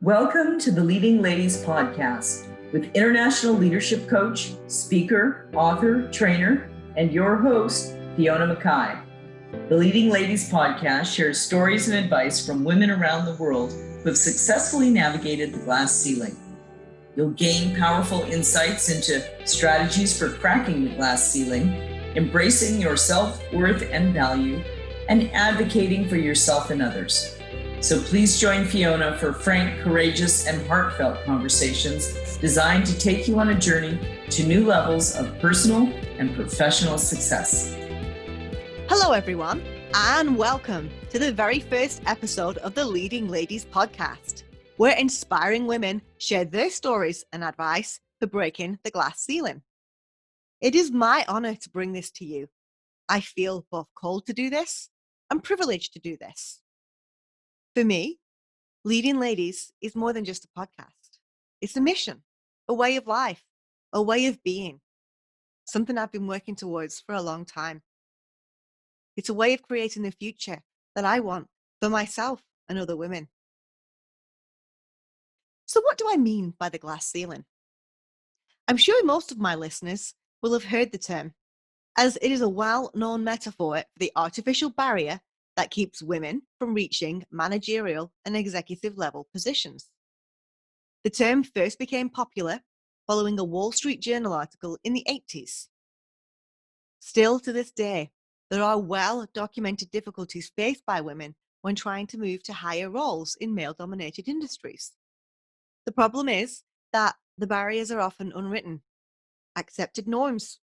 Welcome to the Leading Ladies Podcast with international leadership coach, speaker, author, trainer, and your host, Fiona Mackay. The Leading Ladies Podcast shares stories and advice from women around the world who have successfully navigated the glass ceiling. You'll gain powerful insights into strategies for cracking the glass ceiling, embracing your self-worth and value, and advocating for yourself and others. So please join Fiona for frank, courageous, and heartfelt conversations designed to take you on a journey to new levels of personal and professional success. Hello, everyone, and welcome to the very first episode of the Leading Ladies Podcast, where inspiring women share their stories and advice for breaking the glass ceiling. It is my honor to bring this to you. I feel both called to do this and privileged to do this. For me, Leading Ladies is more than just a podcast. It's a mission, a way of life, a way of being, something I've been working towards for a long time. It's a way of creating the future that I want for myself and other women. So what do I mean by the glass ceiling? I'm sure most of my listeners will have heard the term, as it is a well-known metaphor for the artificial barrier that keeps women from reaching managerial and executive level positions. The term first became popular following a Wall Street Journal article in the 80s. Still to this day, there are well-documented difficulties faced by women when trying to move to higher roles in male-dominated industries. The problem is that the barriers are often unwritten, accepted norms,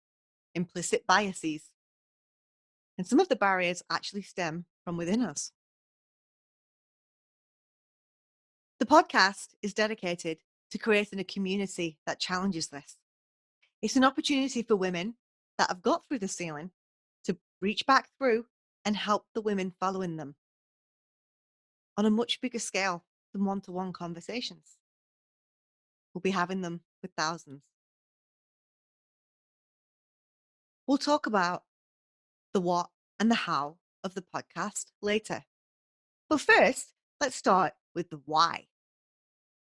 implicit biases, and some of the barriers actually stem from within us. The podcast is dedicated to creating a community that challenges this. It's an opportunity for women that have got through the ceiling to reach back through and help the women following them on a much bigger scale than one-to-one conversations. We'll be having them with thousands. We'll talk about the what and the how of the podcast later. But first, let's start with the why.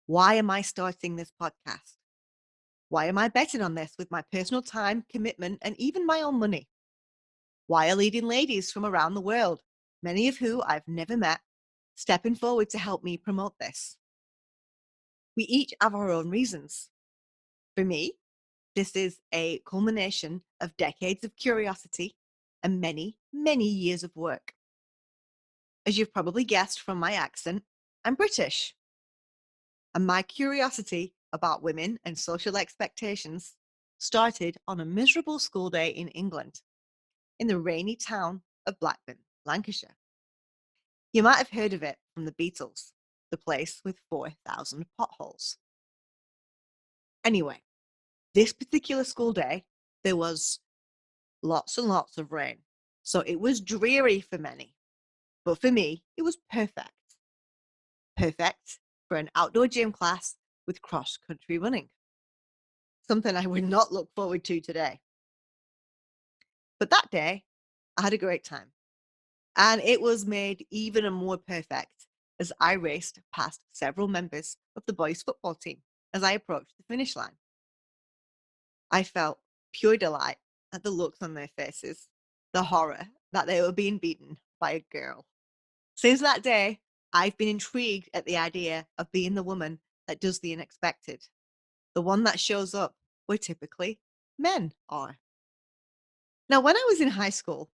Why am I starting this podcast? Why am I betting on this with my personal time, commitment, and even my own money? Why are leading ladies from around the world, many of who I've never met, stepping forward to help me promote this? We each have our own reasons. For me, this is a culmination of decades of curiosity and many, many years of work. As you've probably guessed from my accent, I'm British. And my curiosity about women and social expectations started on a miserable school day in England, in the rainy town of Blackburn, Lancashire. You might have heard of it from the Beatles, the place with 4,000 potholes. Anyway, this particular school day, there was lots and lots of rain. So it was dreary for many. But for me, it was perfect. Perfect for an outdoor gym class with cross-country running. Something I would not look forward to today. But that day, I had a great time. And it was made even more perfect as I raced past several members of the boys' football team as I approached the finish line. I felt pure delight at the looks on their faces, the horror that they were being beaten by a girl. Since that day, I've been intrigued at the idea of being the woman that does the unexpected, the one that shows up where typically men are. Now, when I was in high school,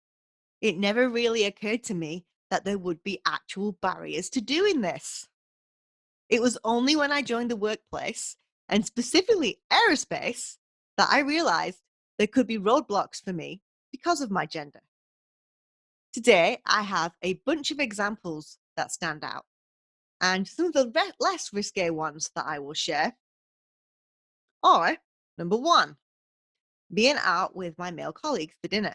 it never really occurred to me that there would be actual barriers to doing this. It was only when I joined the workplace, and specifically aerospace, that I realized there could be roadblocks for me because of my gender. Today, I have a bunch of examples that stand out, and some of the less risque ones that I will share are, number one, being out with my male colleagues for dinner,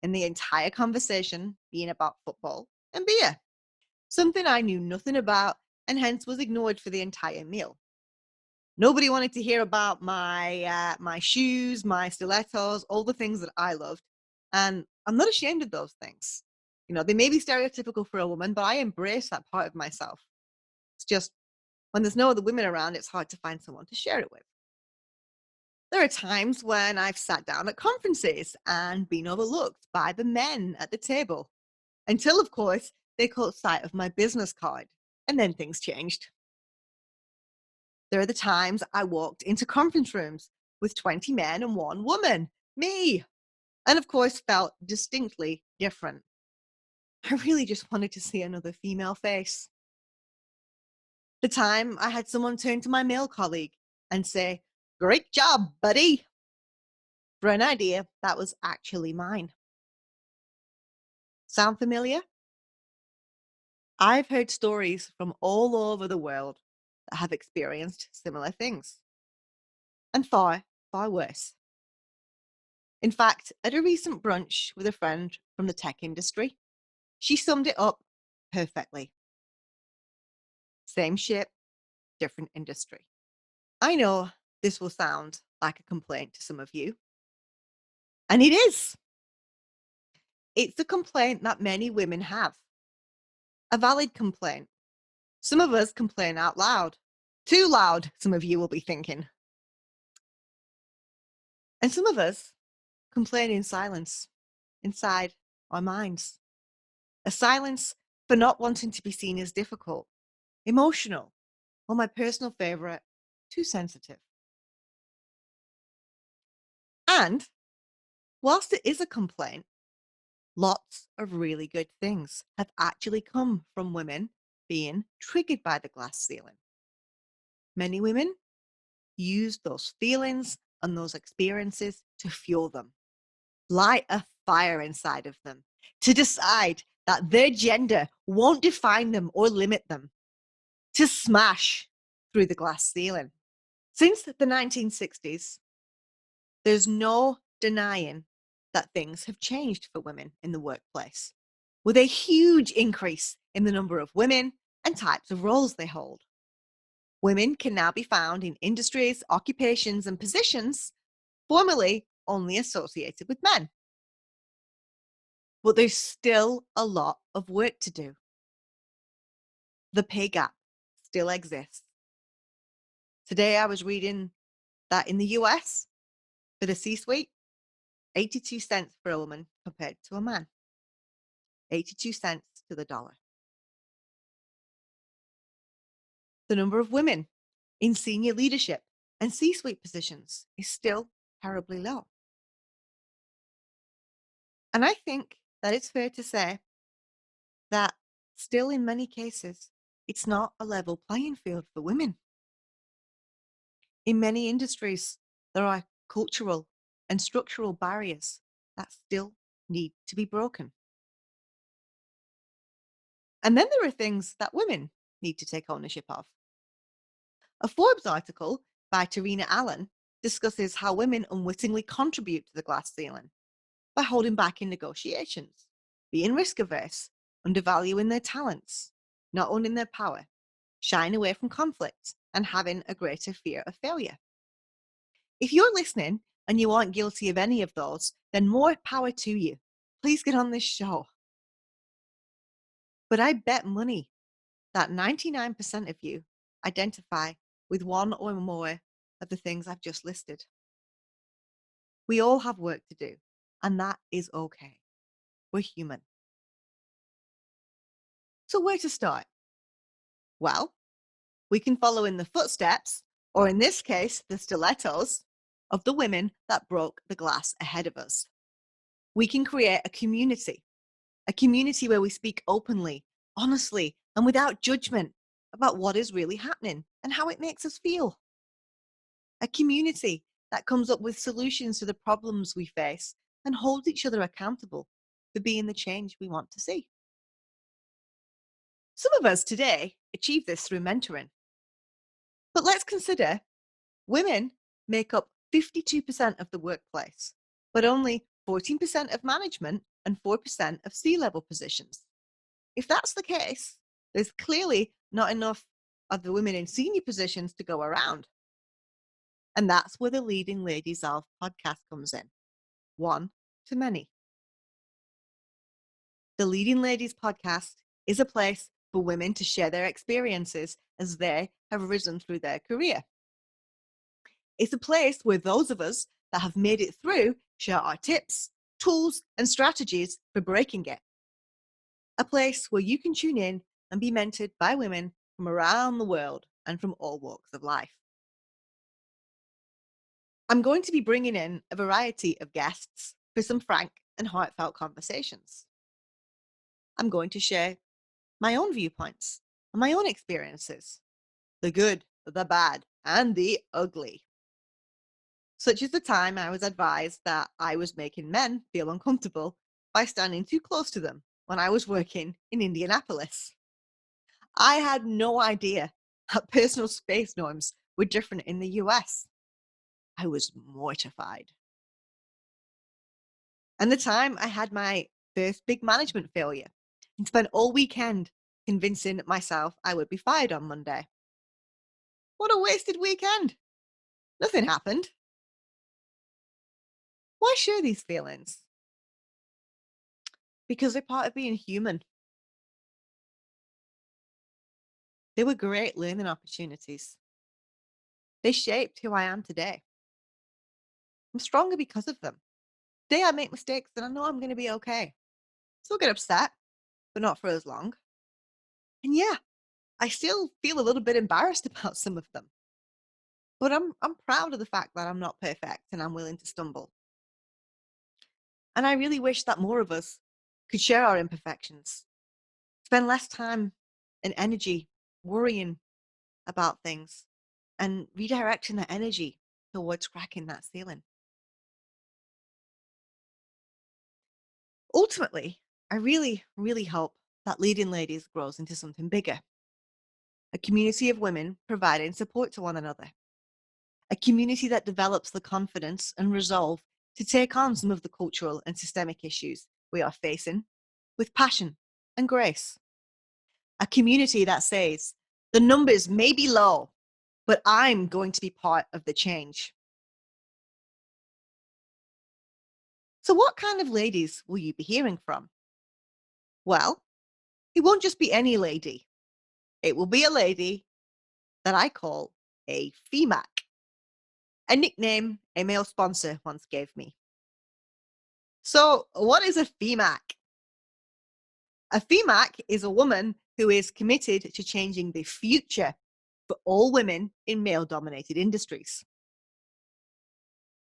and the entire conversation being about football and beer, something I knew nothing about and hence was ignored for the entire meal. Nobody wanted to hear about my shoes, my stilettos, all the things that I loved, and I'm not ashamed of those things. You know, they may be stereotypical for a woman, but I embrace that part of myself. It's just When there's no other women around, it's hard to find someone to share it with. There are times when I've sat down at conferences and been overlooked by the men at the table, until, of course, they caught sight of my business card, and then things changed. There are the times I walked into conference rooms with 20 men and 1 woman, me, and of course felt distinctly different. I really just wanted to see another female face. The time I had someone turn to my male colleague and say, "Great job, buddy," for an idea that was actually mine. Sound familiar? I've heard stories from all over the world that have experienced similar things, and far, far worse. In fact, at a recent brunch with a friend from the tech industry, she summed it up perfectly. Same ship, different industry. I know this will sound like a complaint to some of you, and it is. It's a complaint that many women have. A valid complaint. Some of us complain out loud. Too loud, some of you will be thinking. And some of us complain in silence, inside our minds. A silence for not wanting to be seen as difficult, emotional, or my personal favorite, too sensitive. And whilst it is a complaint, lots of really good things have actually come from women being triggered by the glass ceiling. Many women use those feelings and those experiences to fuel them, light a fire inside of them, to decide that their gender won't define them or limit them, to smash through the glass ceiling. Since the 1960s, there's no denying that things have changed for women in the workplace, with a huge increase in the number of women and types of roles they hold. Women can now be found in industries, occupations, and positions formerly only associated with men. But there's still a lot of work to do. The pay gap still exists. Today I was reading that in the US, for the C-suite, 82 cents for a woman compared to a man. 82 cents to the dollar. The number of women in senior leadership and C-suite positions is still terribly low. And I think that it's fair to say that still in many cases, it's not a level playing field for women. In many industries, there are cultural and structural barriers that still need to be broken. And then there are things that women need to take ownership of. A Forbes article by Tarina Allen discusses how women unwittingly contribute to the glass ceiling by holding back in negotiations, being risk averse, undervaluing their talents, not owning their power, shying away from conflict, and having a greater fear of failure. If you're listening and you aren't guilty of any of those, then more power to you. Please get on this show. But I bet money that 99% of you identify with one or more of the things I've just listed. We all have work to do, and that is okay. We're human. So where to start? Well, we can follow in the footsteps, or in this case, the stilettos, of the women that broke the glass ahead of us. We can create a community where we speak openly, honestly, and without judgment about what is really happening and how it makes us feel. A community that comes up with solutions to the problems we face and holds each other accountable for being the change we want to see. Some of us today achieve this through mentoring. But let's consider women make up 52% of the workplace, but only 14% of management and 4% of C-level positions. If that's the case, there's clearly not enough of the women in senior positions to go around. And that's where the Leading Ladies of podcast comes in. One to many. The Leading Ladies podcast is a place for women to share their experiences as they have risen through their career. It's a place where those of us that have made it through share our tips, tools, and strategies for breaking it. A place where you can tune in and be mentored by women from around the world and from all walks of life. I'm going to be bringing in a variety of guests for some frank and heartfelt conversations. I'm going to share my own viewpoints and my own experiences, the good, the bad, and the ugly. Such as the time I was advised that I was making men feel uncomfortable by standing too close to them when I was working in Indianapolis. I had no idea that personal space norms were different in the US. I was mortified. And the time I had my first big management failure and spent all weekend convincing myself I would be fired on Monday. What a wasted weekend. Nothing happened. Why share these feelings? Because they're part of being human. They were great learning opportunities. They shaped who I am today. I'm stronger because of them. Today I make mistakes and I know I'm going to be okay. Still get upset, but not for as long. And yeah, I still feel a little bit embarrassed about some of them. But I'm proud of the fact that I'm not perfect and I'm willing to stumble. And I really wish that more of us could share our imperfections, spend less time and energy worrying about things and redirecting that energy towards cracking that ceiling. Ultimately, I really, really hope that Leading Ladies grows into something bigger. A community of women providing support to one another. A community that develops the confidence and resolve to take on some of the cultural and systemic issues we are facing with passion and grace. A community that says, the numbers may be low, but I'm going to be part of the change. So what kind of ladies will you be hearing from? Well, it won't just be any lady. It will be a lady that I call a FEMAC, a nickname a male sponsor once gave me. So what is a FEMAC? A FEMAC is a woman who is committed to changing the future for all women in male-dominated industries.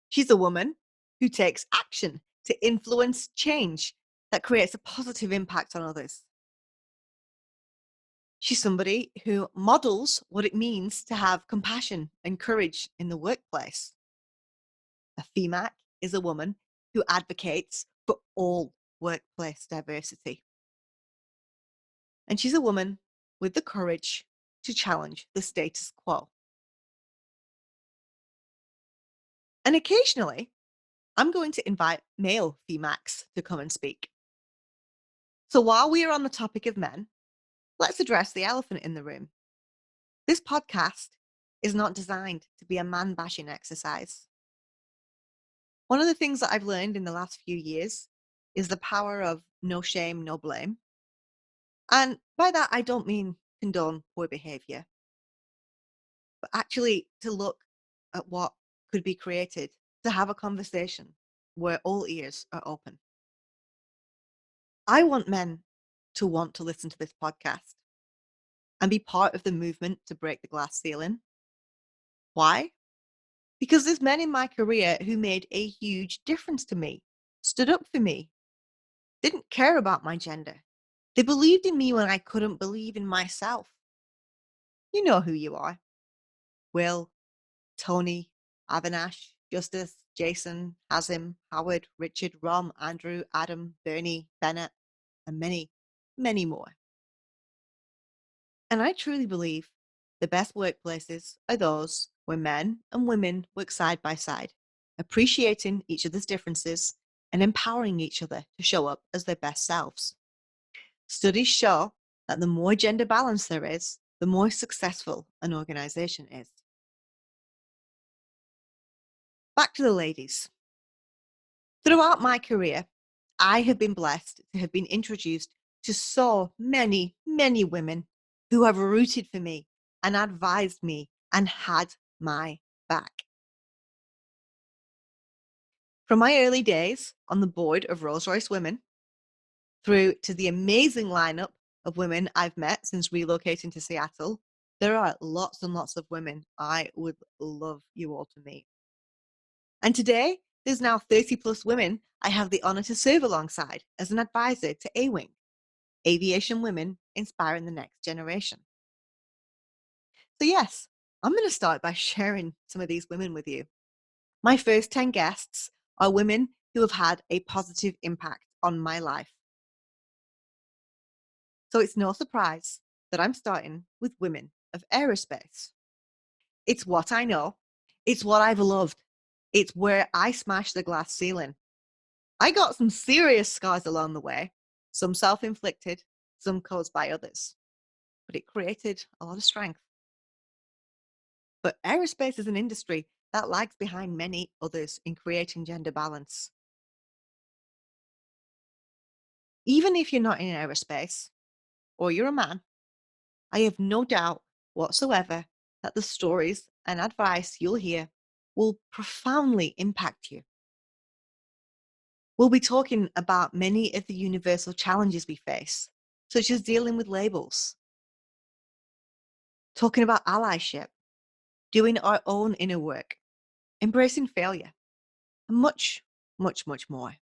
She's a woman who takes action to influence change that creates a positive impact on others. She's somebody who models what it means to have compassion and courage in the workplace. A FEMAC is a woman who advocates for all workplace diversity. And she's a woman with the courage to challenge the status quo. And occasionally, I'm going to invite male FEMACs to come and speak. So while we are on the topic of men, let's address the elephant in the room. This podcast is not designed to be a man-bashing exercise. One of the things that I've learned in the last few years is the power of no shame, no blame. And by that, I don't mean condone poor behavior, but actually to look at what could be created to have a conversation where all ears are open. I want men to want to listen to this podcast and be part of the movement to break the glass ceiling. Why? Because there's men in my career who made a huge difference to me, stood up for me, didn't care about my gender. They believed in me when I couldn't believe in myself. You know who you are. Will, Tony, Avinash, Justice, Jason, Hazim, Howard, Richard, Rom, Andrew, Adam, Bernie, Bennett, and many, many more. And I truly believe the best workplaces are those where men and women work side by side, appreciating each other's differences and empowering each other to show up as their best selves. Studies show that the more gender balance there is, the more successful an organization is. Back to the ladies. Throughout my career, I have been blessed to have been introduced to so many, many women who have rooted for me and advised me and had my back. From my early days on the board of Rolls-Royce Women through to the amazing lineup of women I've met since relocating to Seattle, there are lots and lots of women I would love you all to meet. And today, there's now 30 plus women I have the honor to serve alongside as an advisor to A-Wing, Aviation Women Inspiring the Next Generation. So yes, I'm going to start by sharing some of these women with you. My first 10 guests are women who have had a positive impact on my life. So it's no surprise that I'm starting with women of aerospace. It's what I know. It's what I've loved. It's where I smashed the glass ceiling. I got some serious scars along the way, some self-inflicted, some caused by others, but it created a lot of strength. But aerospace is an industry that lags behind many others in creating gender balance. Even if you're not in aerospace or you're a man, I have no doubt whatsoever that the stories and advice you'll hear will profoundly impact you. We'll be talking about many of the universal challenges we face, such as dealing with labels, talking about allyship, doing our own inner work, embracing failure, and much, much, much more.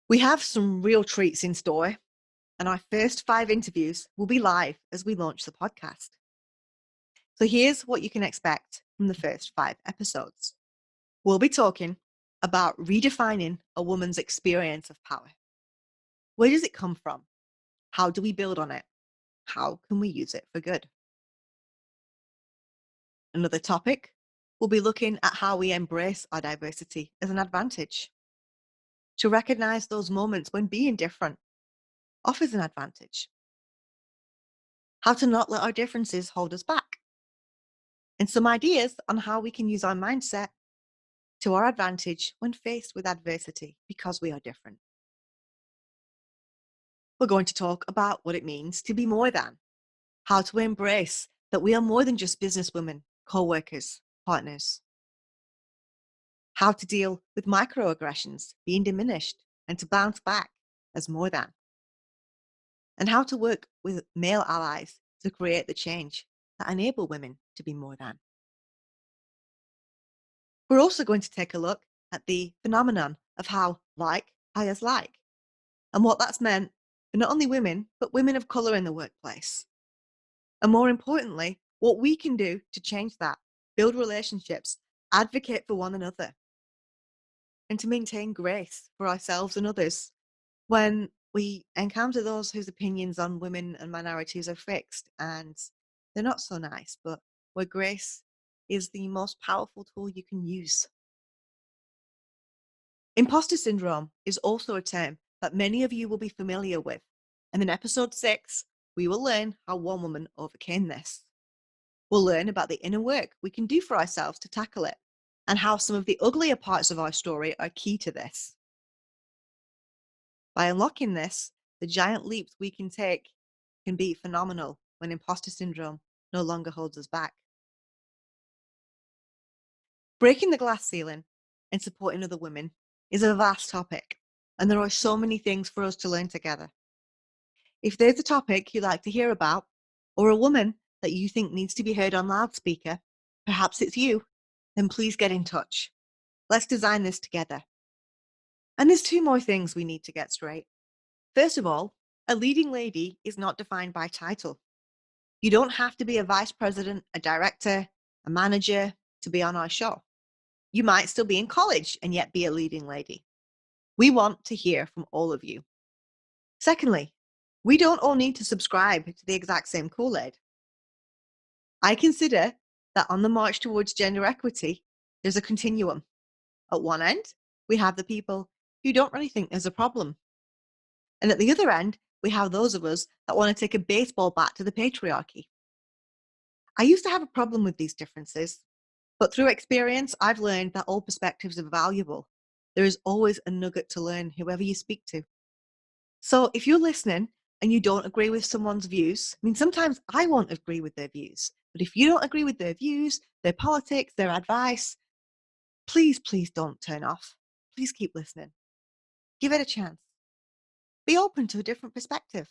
We have some real treats in store, and our first 5 interviews will be live as we launch the podcast. So here's what you can expect from the first 5 episodes. We'll be talking about redefining a woman's experience of power. Where does it come from? How do we build on it? How can we use it for good? Another topic, we'll be looking at how we embrace our diversity as an advantage. To recognize those moments when being different offers an advantage. How to not let our differences hold us back. And some ideas on how we can use our mindset to our advantage when faced with adversity because we are different. We're going to talk about what it means to be more than, how to embrace that we are more than just businesswomen, co-workers, partners. How to deal with microaggressions, being diminished, and to bounce back as more than. And how to work with male allies to create the change that enable women to be more than. We're also going to take a look at the phenomenon of how like hires like, and what that's meant for not only women, but women of colour in the workplace. And more importantly, what we can do to change that, build relationships, advocate for one another, and to maintain grace for ourselves and others when we encounter those whose opinions on women and minorities are fixed and they're not so nice, but where grace is the most powerful tool you can use. Imposter syndrome is also a term that many of you will be familiar with. And in episode 6, we will learn how one woman overcame this. We'll learn about the inner work we can do for ourselves to tackle it, and how some of the uglier parts of our story are key to this. By unlocking this, the giant leaps we can take can be phenomenal when imposter syndrome no longer holds us back. Breaking the glass ceiling and supporting other women is a vast topic, and there are so many things for us to learn together. If there's a topic you'd like to hear about, or a woman that you think needs to be heard on loudspeaker, perhaps it's you, then please get in touch. Let's design this together. And there's 2 more things we need to get straight. First of all, a leading lady is not defined by title. You don't have to be a vice president, a director, a manager to be on our show. You might still be in college and yet be a leading lady. We want to hear from all of you. Secondly, we don't all need to subscribe to the exact same Kool-Aid. I consider that on the march towards gender equity, there's a continuum. At one end, we have the people who don't really think there's a problem. And at the other end, we have those of us that want to take a baseball bat to the patriarchy. I used to have a problem with these differences, but through experience, I've learned that all perspectives are valuable. There is always a nugget to learn, whoever you speak to. So if you're listening and you don't agree with someone's views, I mean, sometimes I won't agree with their views, but if you don't agree with their views, their politics, their advice, please, please don't turn off. Please keep listening. Give it a chance. Be open to a different perspective.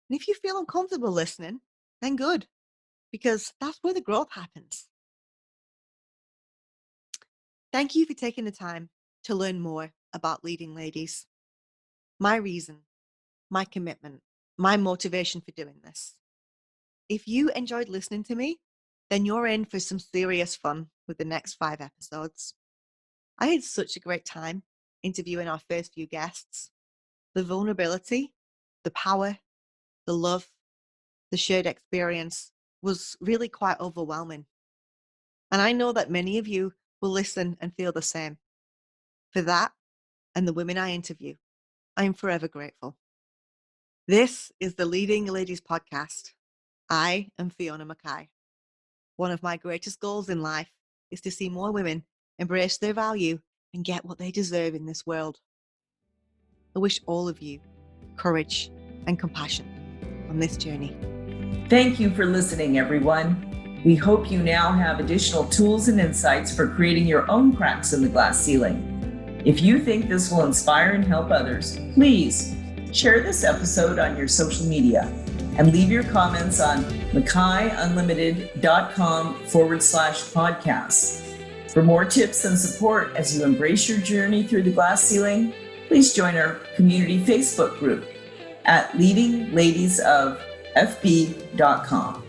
And if you feel uncomfortable listening, then good, because that's where the growth happens. Thank you for taking the time to learn more about leading ladies. My reason, my commitment, my motivation for doing this. If you enjoyed listening to me, then you're in for some serious fun with the next 5 episodes. I had such a great time interviewing our first few guests. The vulnerability, the power, the love, the shared experience was really quite overwhelming. And I know that many of you will listen and feel the same. For that and the women I interview, I am forever grateful. This is the Leading Ladies podcast. I am Fiona Mackay. One of my greatest goals in life is to see more women embrace their value and get what they deserve in this world. I wish all of you courage and compassion on this journey. Thank you for listening, everyone. We hope you now have additional tools and insights for creating your own cracks in the glass ceiling. If you think this will inspire and help others, please share this episode on your social media and leave your comments on mackayunlimited.com/podcasts. For more tips and support as you embrace your journey through the glass ceiling, please join our community Facebook group at leadingladiesofFB.com.